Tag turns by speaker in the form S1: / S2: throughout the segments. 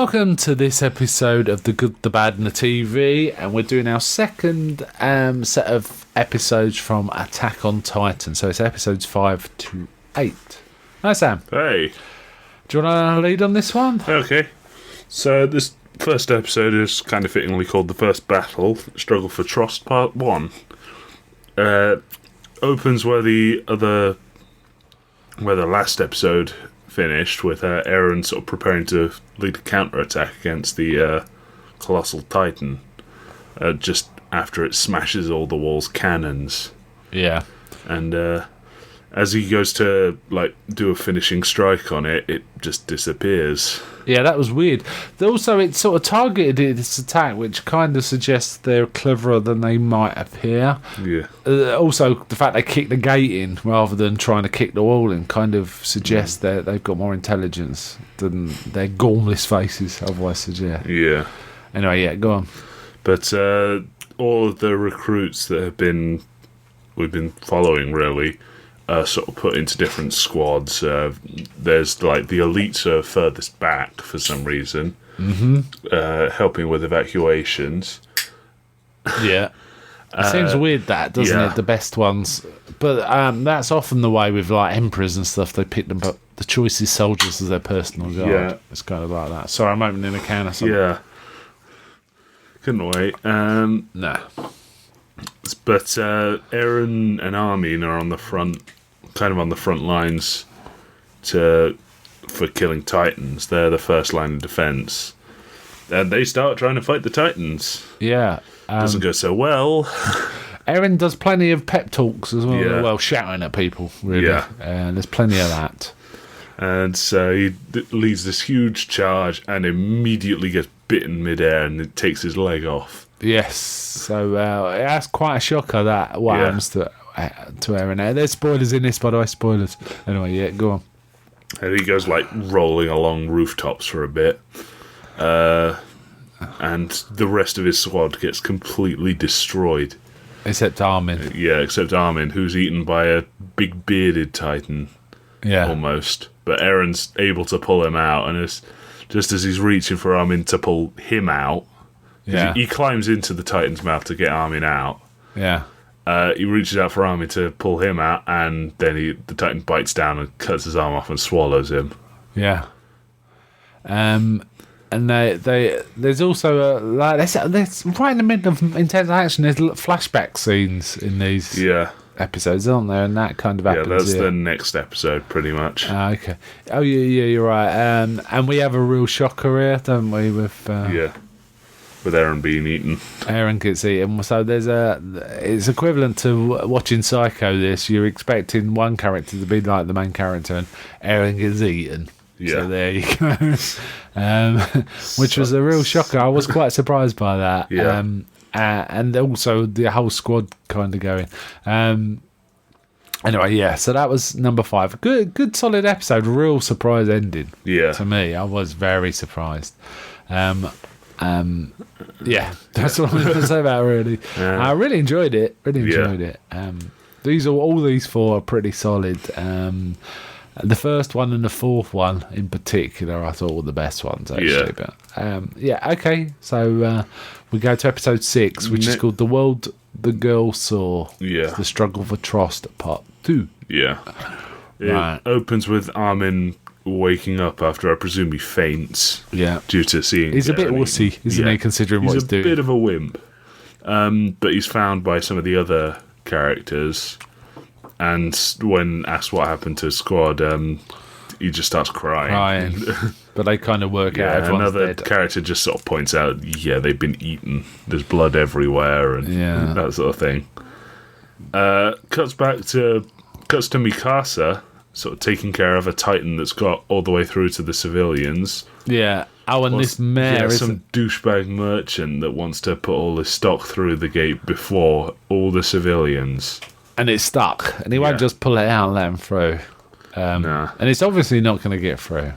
S1: Welcome to this episode of The Good, the Bad and the TV, and we're doing our second set of episodes from Attack on Titan. So it's episodes 5 to 8. Hi Sam.
S2: Hey.
S1: Do you want to lead on this one?
S2: Okay. So this first episode is kind of fittingly called The First Battle, Struggle for Trust Part 1. Opens where the last episode finished, with Eren sort of preparing to lead a counter-attack against the Colossal Titan, just after it smashes all the wall's cannons.
S1: Yeah.
S2: And as he goes to do a finishing strike on it, it just disappears.
S1: Yeah, that was weird. Also, it sort of targeted its attack, which kind of suggests they're cleverer than they might appear.
S2: Yeah.
S1: Also, the fact they kicked the gate in rather than trying to kick the wall in kind of suggests that they've got more intelligence than their gormless faces otherwise suggest.
S2: Yeah.
S1: Anyway, yeah, go on.
S2: But all of the recruits that we've been following, really, sort of put into different squads. There's the elites are furthest back for some reason, helping with evacuations.
S1: Yeah, it seems weird that, doesn't it? The best ones, but that's often the way with emperors and stuff. They pick them up the choicest soldiers as their personal guard. Yeah, it's kind of like that. Sorry, I'm opening a can or something.
S2: Yeah, couldn't wait.
S1: Nah.
S2: But Eren and Armin are on the front lines for killing Titans. They're the first line of defense, and they start trying to fight the Titans.
S1: Yeah,
S2: doesn't go so well.
S1: Eren does plenty of pep talks as well.
S2: Yeah.
S1: Well, shouting at people, really.
S2: Yeah,
S1: there's plenty of that.
S2: And so he leads this huge charge and immediately gets bitten midair, and it takes his leg off.
S1: Yes, so that's quite a shocker. That what happens to Eren. There's spoilers in this, by the way. Spoilers. Anyway, yeah, go on.
S2: And he goes rolling along rooftops for a bit, and the rest of his squad gets completely destroyed,
S1: except Armin.
S2: Yeah, except Armin, who's eaten by a big bearded Titan. Yeah, almost. But Eren's able to pull him out, and just as he's reaching for Armin to pull him out. Yeah. He climbs into the Titan's mouth to get Armin out.
S1: Yeah.
S2: He reaches out for Armin to pull him out, and then the Titan bites down and cuts his arm off and swallows him.
S1: Yeah. And there's also there's right in the middle of intense action. There's flashback scenes in these episodes, aren't there? And that kind of happens.
S2: Yeah, that's the next episode, pretty much.
S1: Okay. Oh yeah, you're right. And we have a real shocker here, don't we?
S2: With Eren being eaten.
S1: Eren gets eaten. So it's equivalent to watching Psycho. This, you're expecting one character to be like the main character, and Eren gets eaten. Yeah. So there you go. Which was a real shocker. I was quite surprised by that. Yeah. And also the whole squad kind of going. Anyway, yeah. So that was number 5. Good, solid episode. Real surprise ending. Yeah. To me, I was very surprised. Yeah, that's what I'm going to say about it, really. Yeah. I really enjoyed it. All these 4 are pretty solid. The first one and the fourth one in particular, I thought were the best ones, actually. Yeah. But okay. So we go to episode 6, which is called "The World the Girl Saw." Yeah, the Struggle for Trust, Part 2.
S2: Yeah, it opens with Armin waking up after I presume he faints. Yeah, due to seeing.
S1: He's a bit wussy, isn't he? Considering what he's doing.
S2: He's a bit of a wimp. But he's found by some of the other characters, and when asked what happened to his squad, he just starts crying.
S1: But they kind of work out.
S2: Another character just sort of points out, they've been eaten. There's blood everywhere, and that sort of thing. Cuts to Mikasa, sort of taking care of a Titan that's got all the way through to the civilians.
S1: Yeah. Oh, and this mare is
S2: some douchebag merchant that wants to put all his stock through the gate before all the civilians.
S1: And it's stuck, and he won't just pull it out and let him through. And it's obviously not going to get through.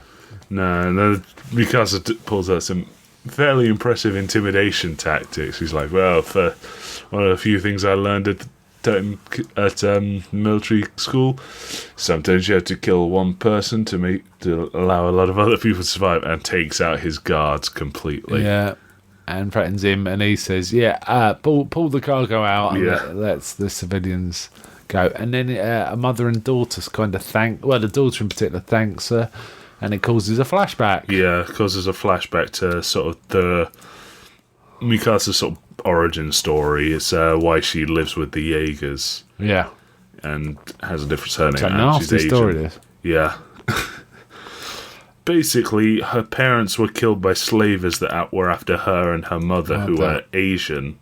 S2: No, Mikasa pulls out some fairly impressive intimidation tactics. He's like, well, for one of the few things I learned at time at military school. Sometimes you have to kill one person to allow a lot of other people to survive, and takes out his guards completely.
S1: Yeah, and threatens him, and he says, pull the cargo out and lets the civilians go. And then a mother and daughter kind of the daughter in particular thanks her, and it causes a flashback.
S2: Yeah, it causes a flashback to sort of the Mikasa's sort of origin story. It's why she lives with the Jaegers.
S1: Yeah.
S2: And has a different surname.
S1: It's a nasty story, this.
S2: Yeah. Basically, her parents were killed by slavers that were after her and her mother, who were Asian.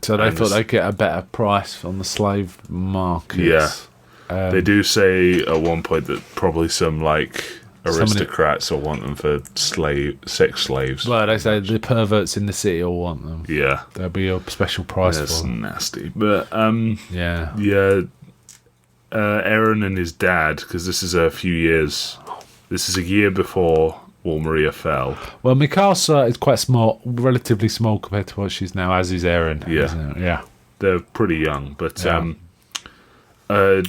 S1: So they thought they'd get a better price on the slave market.
S2: Yeah. They do say at one point that probably some, aristocrats will want them for sex slaves.
S1: Well, they say the perverts in the city will want them.
S2: Yeah.
S1: There'll be a special price for them.
S2: That's nasty. But,
S1: yeah.
S2: Eren and his dad, because this is a year before Wall Maria fell.
S1: Well, Mikasa is quite small, relatively small compared to what she's now, as is Eren.
S2: Yeah.
S1: Yeah.
S2: They're pretty young, but Eren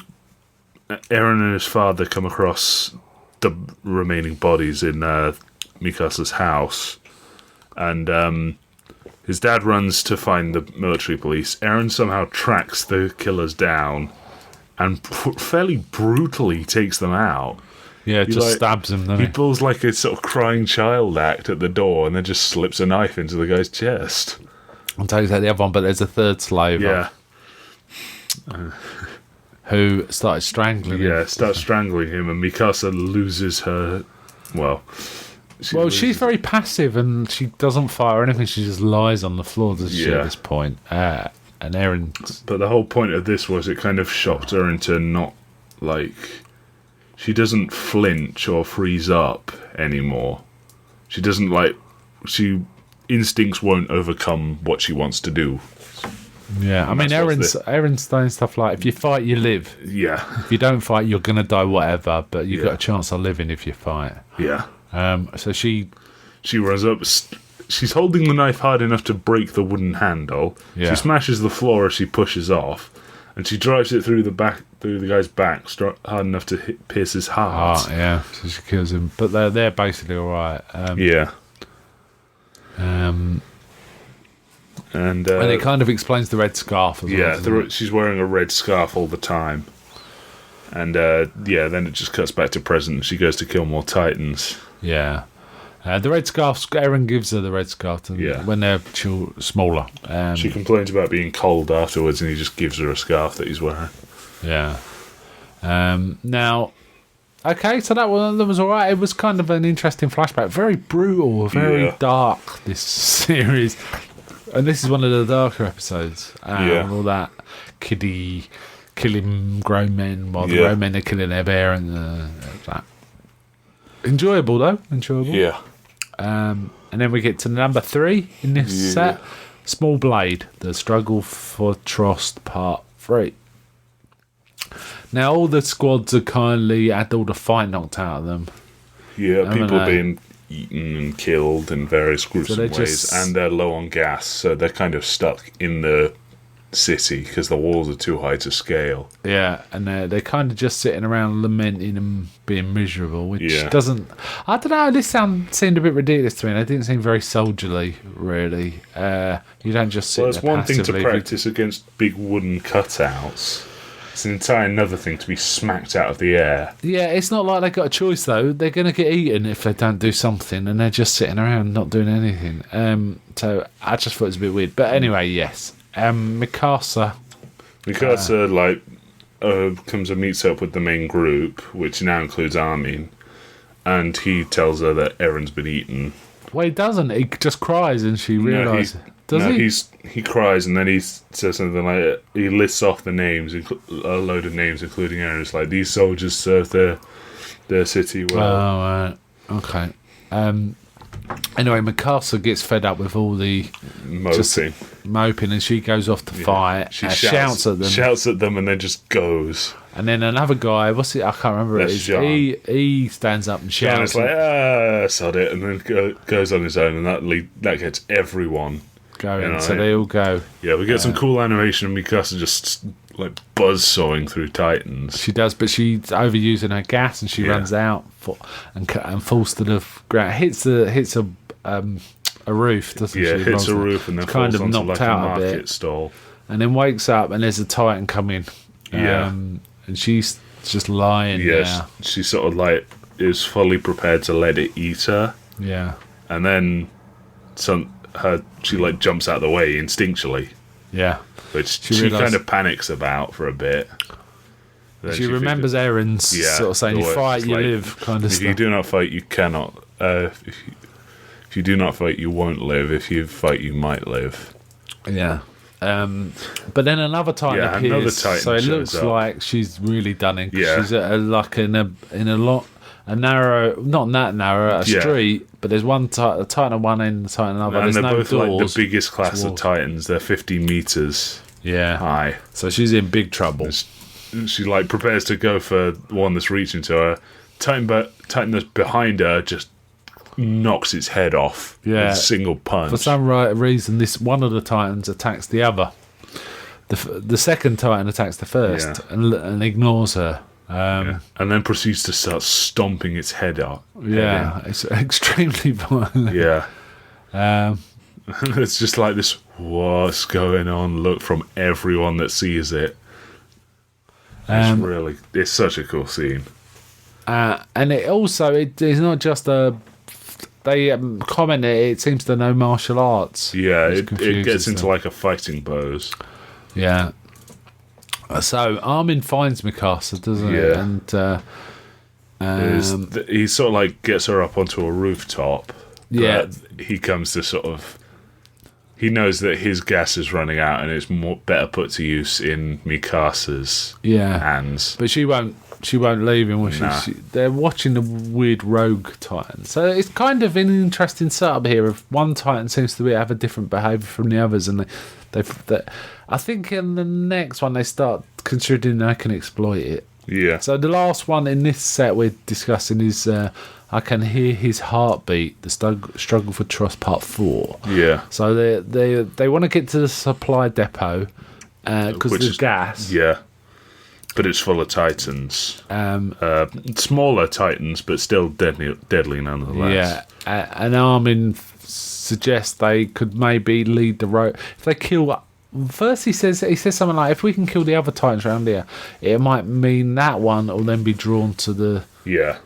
S2: and his father come across the remaining bodies in Mikasa's house, and his dad runs to find the military police. Eren somehow tracks the killers down and fairly brutally takes them out.
S1: Yeah, just stabs him, doesn't he?
S2: He pulls like a sort of crying child act at the door and then just slips a knife into the guy's chest.
S1: I'll tell you that the other one, but there's a third slave.
S2: Yeah.
S1: Who started strangling him.
S2: Yeah, starts strangling him, and Mikasa loses her...
S1: she's very passive, and she doesn't fight or anything. She just lies on the floor, doesn't she, at this point? And Eren...
S2: But the whole point of this was it kind of shocked her into not, she doesn't flinch or freeze up anymore. She doesn't, instincts won't overcome what she wants to do.
S1: Yeah, I mean, Eren's saying stuff like, if you fight, you live.
S2: Yeah.
S1: If you don't fight, you're going to die, whatever, but you've got a chance of living if you fight.
S2: Yeah.
S1: So she
S2: runs up. She's holding the knife hard enough to break the wooden handle. Yeah. She smashes the floor as she pushes off, and she drives it through the guy's back, hard enough to pierce his heart.
S1: Yeah, so she kills him. But they're basically all right. And it kind of explains the red scarf as well.
S2: Yeah, she's wearing a red scarf all the time. And then it just cuts back to present, and she goes to kill more Titans.
S1: Yeah. The red scarf, Eren gives her the red scarf when they're smaller.
S2: She complains about being cold afterwards, and he just gives her a scarf that he's wearing.
S1: Yeah. Now, okay, so that was all right. It was kind of an interesting flashback. Very brutal, very dark, this series. And this is one of the darker episodes. All that kiddie killing grown men while the grown men are killing their bear and that. Enjoyable, though. Enjoyable.
S2: Yeah.
S1: And then we get to number 3 in this set. Small Blade, The Struggle for Trust, Part 3. Now, all the squads are kindly had all the fight knocked out of them.
S2: Yeah, people being eaten and killed in various gruesome ways, and they're low on gas, so they're kind of stuck in the city because the walls are too high to scale.
S1: Yeah, and they're kind of just sitting around lamenting and being miserable, which doesn't... I don't know, this seemed a bit ridiculous to me, and it didn't seem very soldierly, really. You don't just sit there
S2: it's one thing to
S1: passively.
S2: practice against big wooden cutouts. It's an entire another thing to be smacked out of the air.
S1: Yeah, it's not like they've got a choice, though. They're going to get eaten if they don't do something, and they're just sitting around not doing anything. So I just thought it was a bit weird. But anyway, yes. Mikasa
S2: comes and meets up with the main group, which now includes Armin, and he tells her that Eren's been eaten.
S1: Well, he doesn't. He just cries, and she realises.
S2: He cries, and then he says something like, he lists off the names, a load of names, including Eren. It's like, these soldiers served their city well.
S1: Oh, right. Okay. Anyway, Mikasa gets fed up with all the moping, and she goes off to fight. She shouts
S2: at them, and then just goes.
S1: And then another guy, I can't remember it is. He stands up and shouts.
S2: And it's like, sod it, and then goes on his own, and that gets everyone
S1: going. So they all go.
S2: Yeah, we get some cool animation of Mikasa just like buzz sawing through Titans.
S1: She does, but she's overusing her gas, and she runs out and falls to the ground. Hits a roof, doesn't she?
S2: Yeah, hits a roof and then
S1: kind
S2: falls
S1: of
S2: onto
S1: knocked
S2: like a
S1: out a
S2: market
S1: bit.
S2: stall.
S1: And then wakes up, and there's a Titan coming. And she's just lying there.
S2: She sort of like is fully prepared to let it eat her.
S1: Yeah.
S2: And then she like jumps out of the way instinctually.
S1: Yeah.
S2: Which she kind of panics about for a bit. Then
S1: she remembers Aaron's sort of saying, "You fight, you live," kind of
S2: stuff. If you do not fight, you cannot. If you do not fight, you won't live. If you fight, you might live.
S1: Yeah. But then another Titan appears.
S2: Another Titan
S1: so it
S2: shows
S1: looks
S2: up.
S1: like she's really done it.
S2: Yeah.
S1: She's like in a narrow, not that narrow, street. But there's one a Titan at one end, a Titan at another.
S2: And
S1: there's
S2: they're
S1: no
S2: both
S1: doors.
S2: like the biggest class of Titans. They're 50 meters high.
S1: So she's in big trouble.
S2: She like prepares to go for one that's reaching to her. Titan that's behind her just knocks its head off with a single punch.
S1: For some reason, this one of the Titans attacks the other. The second Titan attacks the first and ignores her.
S2: And then proceeds to start stomping its head out.
S1: It's extremely violent.
S2: Yeah. It's just like this, what's going on? Look from everyone that sees it. It's such a cool scene.
S1: And it's not just they comment it seems to know martial arts.
S2: Yeah, it gets into like a fighting pose.
S1: Yeah. So Armin finds Mikasa, doesn't it? And
S2: he sort of like gets her up onto a rooftop. But he comes to sort of. He knows that his gas is running out, and it's better put to use in Mikasa's hands.
S1: But she won't leave him, will she?
S2: Nah.
S1: They're watching the weird rogue Titan. So it's kind of an interesting setup here. If one Titan seems to have a different behaviour from the others, and I think in the next one they start considering they can exploit it.
S2: Yeah.
S1: So the last one in this set we're discussing is I Can Hear His Heartbeat, the Struggle for Trust Part 4.
S2: Yeah.
S1: So they want to get to the supply depot because there's gas.
S2: Yeah. But it's full of Titans. Smaller Titans, but still deadly nonetheless.
S1: Yeah. And Armin suggests they could maybe lead the road. If they kill... First he says something like, if we can kill the other Titans around here, it might mean that one will then be drawn to the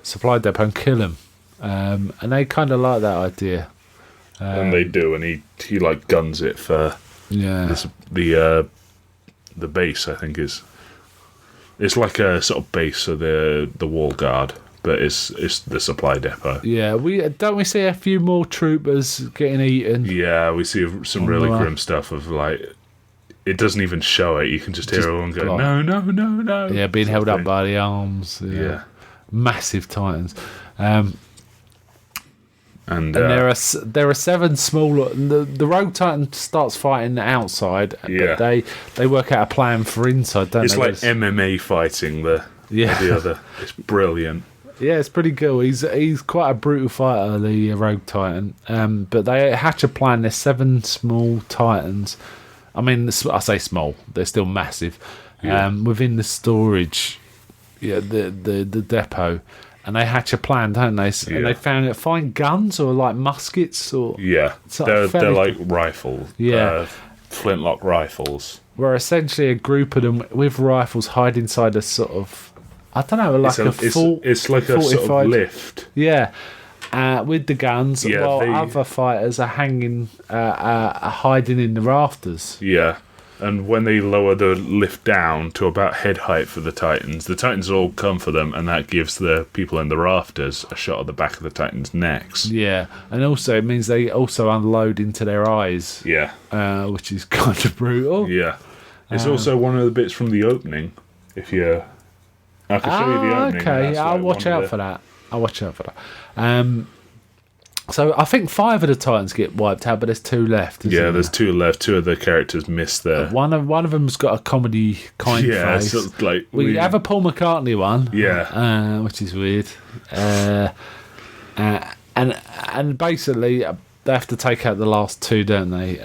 S1: supply depot and kill him. And they kind of like that idea.
S2: And they do, and he like guns it for the base, I think is... It's like a sort of base of the wall guard, but it's the supply depot.
S1: Yeah, we see a few more troopers getting eaten.
S2: Yeah, we see some really grim stuff of like... It doesn't even show it. You can just hear everyone go, no.
S1: Yeah, being held up by the arms. Yeah. Massive Titans. And there are 7 smaller... The Rogue Titan starts fighting outside, but they work out a plan for inside, don't
S2: it's
S1: they?
S2: It's like MMA fighting the other. It's brilliant.
S1: Yeah, it's pretty cool. He's quite a brutal fighter, the Rogue Titan. But they hatch a plan. There's 7 small Titans. I mean, I say small. They're still massive. Within the storage, the depot. And they hatch a plan, don't they? And they find guns or like muskets or
S2: they're like rifles, flintlock rifles.
S1: Where essentially a group of them with rifles hide inside a sort of it's like a sort of lift. Yeah, with the guns, while other fighters are hanging, hiding in the rafters.
S2: Yeah. And when they lower the lift down to about head height for the Titans all come for them, and that gives the people in the rafters a shot at the back of the Titans' necks.
S1: Yeah, and also it means they also unload into their eyes.
S2: Yeah.
S1: Which is kind of brutal.
S2: Yeah. It's also one of the bits from the opening. I can show you the opening.
S1: Okay, I'll watch out for that. So I think 5 of the Titans get wiped out, but there's 2 left.
S2: There's 2 left. 2 of the characters miss there.
S1: One of them's got a comedy kind face.
S2: So it's like
S1: we have a Paul McCartney one.
S2: Yeah,
S1: which is weird. And basically they have to take out the last 2, don't they?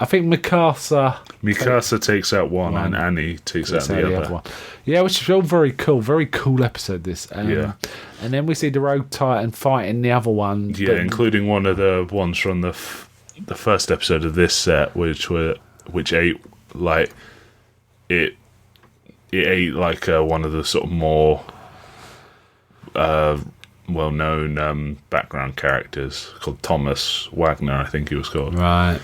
S1: I think
S2: Mikasa takes out one, and Annie takes out the other.
S1: one. Yeah, which is all very cool. Very cool episode, this.
S2: Yeah.
S1: And then we see the Rogue Titan fighting the other one.
S2: Yeah, including one of the ones from the first episode of this set, which ate like it ate like one of the sort of more well-known background characters called Thomas Wagner, I think he was called.
S1: Right.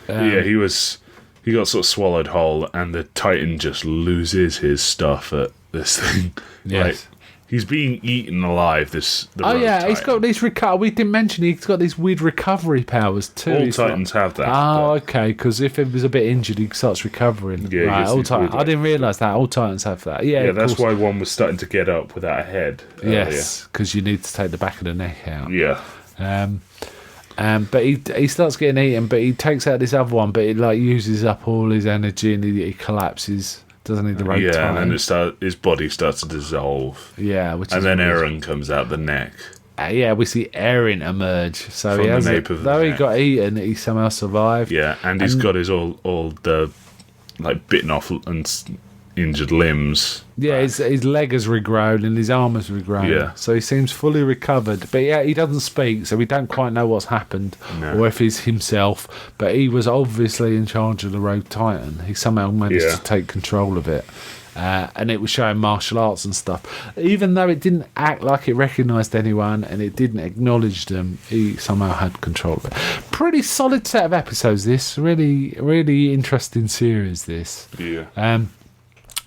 S2: Yeah, he got sort of swallowed whole, and the Titan just loses his stuff at this thing.
S1: Yes.
S2: Like, he's being eaten alive. Rogue
S1: yeah,
S2: Titan.
S1: he's got these we didn't mention he's got these weird recovery powers too.
S2: All Titans have that.
S1: Oh, okay, because if he was a bit injured, he starts recovering.
S2: Yeah,
S1: right, all Titans. I didn't realise that. All Titans have that. Yeah,
S2: that's why one was starting to get up without a head.
S1: Yes, because you need to take the back of the neck out.
S2: Yeah.
S1: But he starts getting eaten, but he takes out this other one, but it like uses up all his energy and he collapses. Doesn't he, the Rogue Titan?
S2: And then his body starts to dissolve.
S1: Yeah,
S2: and then Eren comes out the neck.
S1: We see Eren emerge. So
S2: From
S1: he has
S2: the nape of the
S1: though
S2: neck.
S1: he got eaten, he somehow survived.
S2: Yeah, and he's got his all the like bitten off and injured limbs.
S1: Yeah, his leg has regrown and his arm has regrown.
S2: Yeah.
S1: So he seems fully recovered. But yeah, he doesn't speak, so we don't quite know what's happened or if he's himself. But he was obviously in charge of the Rogue Titan. He somehow managed to take control of it. And it was showing martial arts and stuff. Even though it didn't act like it recognised anyone and it didn't acknowledge them, he somehow had control of it. Pretty solid set of episodes, this. Really, really interesting series, this.
S2: Yeah.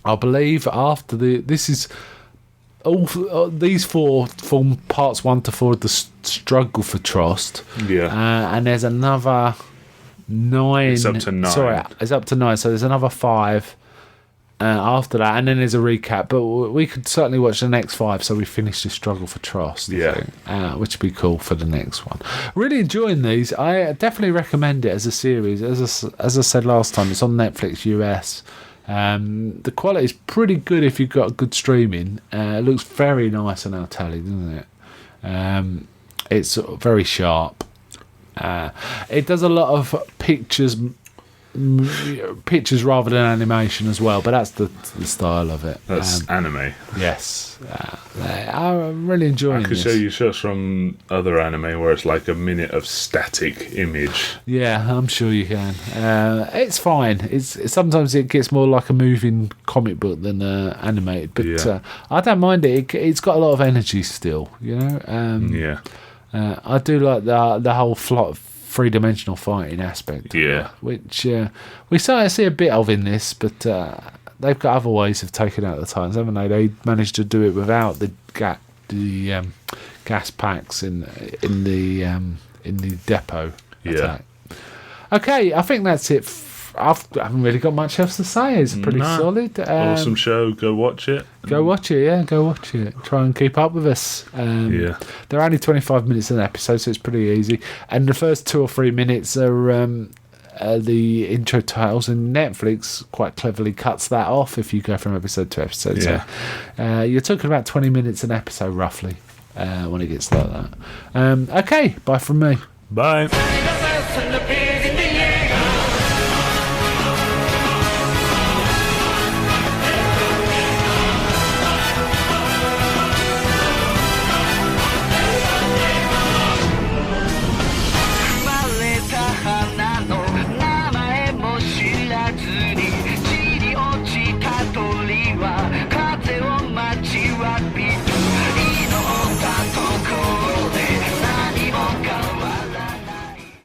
S1: I believe after this is these 4 form parts 1 to 4 of the struggle for trust.
S2: Yeah.
S1: And there's another 9.
S2: It's up to 9.
S1: Sorry, it's up to 9. So there's another 5 after that, and then there's a recap. But we could certainly watch the next 5, so we finish the struggle for trust.
S2: Yeah.
S1: Which would be cool for the next one. Really enjoying these. I definitely recommend it as a series. As I said last time, it's on Netflix US. The quality is pretty good if you've got good streaming. It looks very nice on our telly, doesn't it? It's sort of very sharp. It does a lot of pictures rather than animation as well, but that's the style of it.
S2: That's anime.
S1: Yes. I'm really enjoying this.
S2: I could show you shots from other anime where it's like a minute of static image.
S1: Yeah, I'm sure you can. It's fine. Sometimes it gets more like a moving comic book than animated, but I don't mind it. It's got a lot of energy still, you know. I do like the whole three-dimensional fighting aspect.
S2: Yeah.
S1: Which we start to see a bit of in this, but they've got other ways of taking out the Titans, haven't they? They managed to do it without the gas packs in the depot attack. Okay, I think that's it. I haven't really got much else to say. It's pretty solid.
S2: Awesome show. Go watch it.
S1: Go watch it, yeah. Go watch it. Try and keep up with us. They're only 25 minutes an episode, so it's pretty easy. And the first 2 or 3 minutes are the intro titles, and Netflix quite cleverly cuts that off if you go from episode to episode.
S2: Yeah.
S1: So you're talking about 20 minutes an episode, roughly, when it gets like that. Okay, bye from me.
S2: Bye.